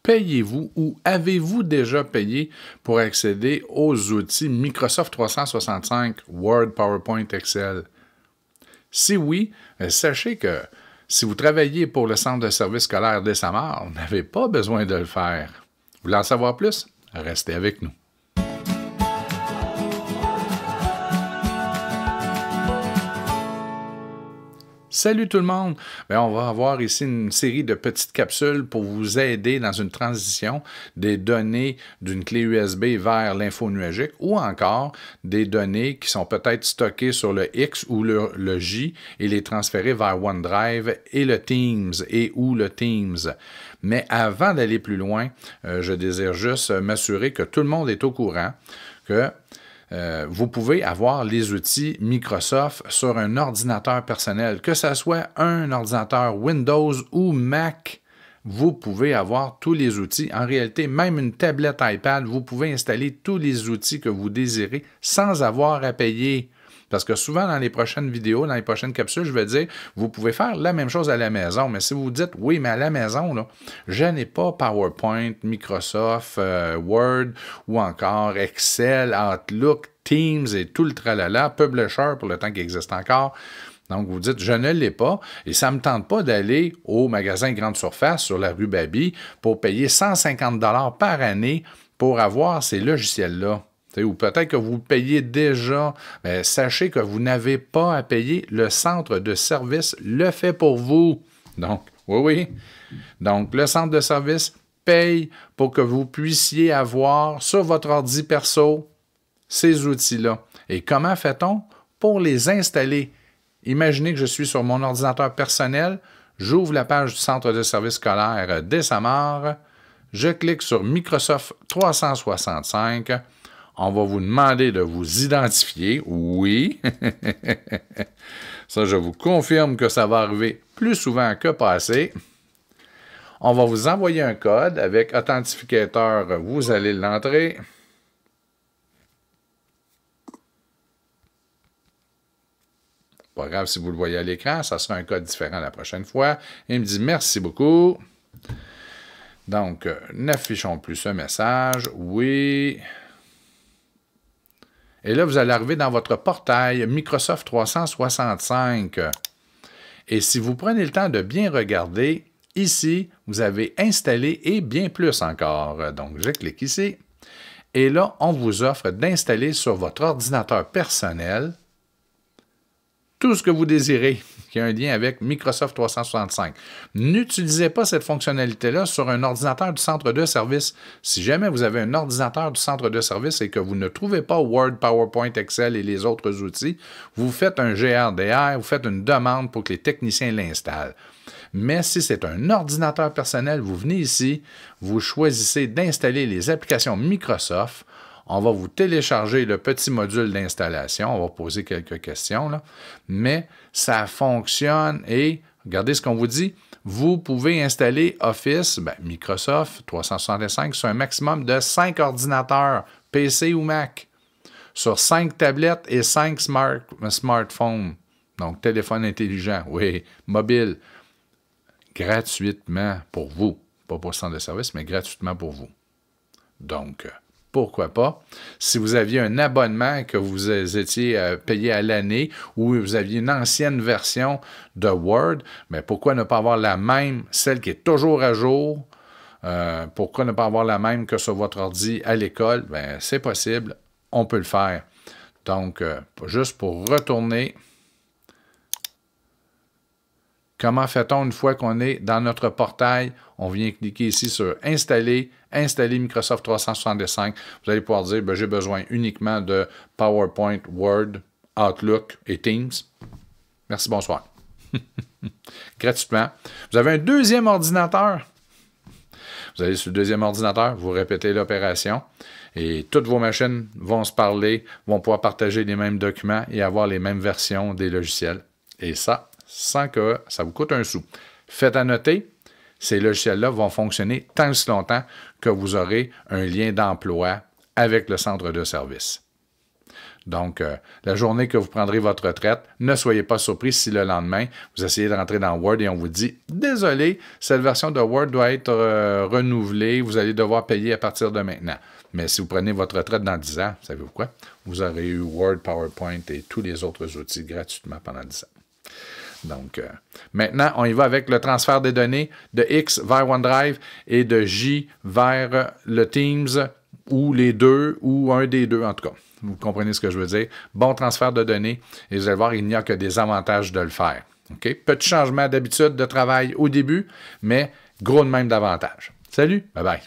payez-vous ou avez-vous déjà payé pour accéder aux outils Microsoft 365, Word, PowerPoint, Excel? Si oui, sachez que si vous travaillez pour le Centre de services scolaires des Samars, vous n'avez pas besoin de le faire. Vous voulez en savoir plus? Restez avec nous. Salut tout le monde! Bien, on va avoir ici une série de petites capsules pour vous aider dans une transition des données d'une clé USB vers l'info nuagique ou encore des données qui sont peut-être stockées sur le X ou le J et les transférer vers OneDrive et le Teams et ou le Teams. Mais avant d'aller plus loin, je désire juste m'assurer que tout le monde est au courant que vous pouvez avoir les outils Microsoft sur un ordinateur personnel, que ce soit un ordinateur Windows ou Mac. Vous pouvez avoir tous les outils. En réalité, même une tablette iPad, vous pouvez installer tous les outils que vous désirez sans avoir à payer. Parce que souvent, dans les prochaines vidéos, dans les prochaines capsules, je vais dire, vous pouvez faire la même chose à la maison. Mais si vous dites, oui, mais à la maison, là, je n'ai pas PowerPoint, Microsoft, Word ou encore Excel, Outlook, Teams et tout le tralala, Publisher pour le temps qu'il existe encore. Donc, vous dites, je ne l'ai pas et ça ne me tente pas d'aller au magasin Grande Surface sur la rue Baby pour payer 150 $ par année pour avoir ces logiciels-là. Ou peut-être que vous payez déjà, mais sachez que vous n'avez pas à payer. Le centre de service le fait pour vous. Donc, oui. Donc, le centre de service paye pour que vous puissiez avoir sur votre ordi perso ces outils-là. Et comment fait-on pour les installer? Imaginez que je suis sur mon ordinateur personnel, j'ouvre la page du centre de service scolaire des Samars, je clique sur Microsoft 365. On va vous demander de vous identifier. Oui. Ça, je vous confirme que ça va arriver plus souvent que pas assez. On va vous envoyer un code avec authentificateur. Vous allez l'entrer. Pas grave si vous le voyez à l'écran. Ça sera un code différent la prochaine fois. Il me dit merci beaucoup. Donc, n'affichons plus ce message. Oui. Et là, vous allez arriver dans votre portail Microsoft 365. Et si vous prenez le temps de bien regarder, ici, vous avez installé et bien plus encore. Donc, je clique ici. Et là, on vous offre d'installer sur votre ordinateur personnel tout ce que vous désirez, qui a un lien avec Microsoft 365. N'utilisez pas cette fonctionnalité-là sur un ordinateur du centre de service. Si jamais vous avez un ordinateur du centre de service et que vous ne trouvez pas Word, PowerPoint, Excel et les autres outils, vous faites un GRDR, vous faites une demande pour que les techniciens l'installent. Mais si c'est un ordinateur personnel, vous venez ici, vous choisissez d'installer les applications Microsoft. On va vous télécharger le petit module d'installation. On va poser quelques questions, là. Mais ça fonctionne et regardez ce qu'on vous dit. Vous pouvez installer Office, Microsoft 365 sur un maximum de 5 ordinateurs, PC ou Mac, sur 5 tablettes et 5 smartphones. Donc, téléphone intelligent, oui, mobile, gratuitement pour vous. Pas pour le centre de service, mais gratuitement pour vous. Donc, pourquoi pas? Si vous aviez un abonnement que vous étiez payé à l'année ou vous aviez une ancienne version de Word, mais pourquoi ne pas avoir la même, celle qui est toujours à jour? Pourquoi ne pas avoir la même que sur votre ordi à l'école? Bien, c'est possible, on peut le faire. Donc, juste pour retourner, comment fait-on une fois qu'on est dans notre portail? On vient cliquer ici sur « Installer », « Installer Microsoft 365 ». Vous allez pouvoir dire « J'ai besoin uniquement de PowerPoint, Word, Outlook et Teams ». Merci, bonsoir. Gratuitement. Vous avez un deuxième ordinateur. Vous allez sur le deuxième ordinateur, vous répétez l'opération et toutes vos machines vont se parler, vont pouvoir partager les mêmes documents et avoir les mêmes versions des logiciels. Et ça, sans que ça vous coûte un sou. Faites à noter, ces logiciels-là vont fonctionner tant aussi longtemps que vous aurez un lien d'emploi avec le centre de service. Donc, la journée que vous prendrez votre retraite, ne soyez pas surpris si le lendemain, vous essayez de rentrer dans Word et on vous dit « Désolé, cette version de Word doit être renouvelée, vous allez devoir payer à partir de maintenant. » Mais si vous prenez votre retraite dans 10 ans, savez-vous quoi? Vous aurez eu Word, PowerPoint et tous les autres outils gratuitement pendant 10 ans. Donc, maintenant, on y va avec le transfert des données de X vers OneDrive et de J vers le Teams, ou les deux, ou un des deux en tout cas. Vous comprenez ce que je veux dire? Bon transfert de données, et vous allez voir, il n'y a que des avantages de le faire. Okay? Petit changement d'habitude de travail au début, mais gros de même d'avantages. Salut, bye bye.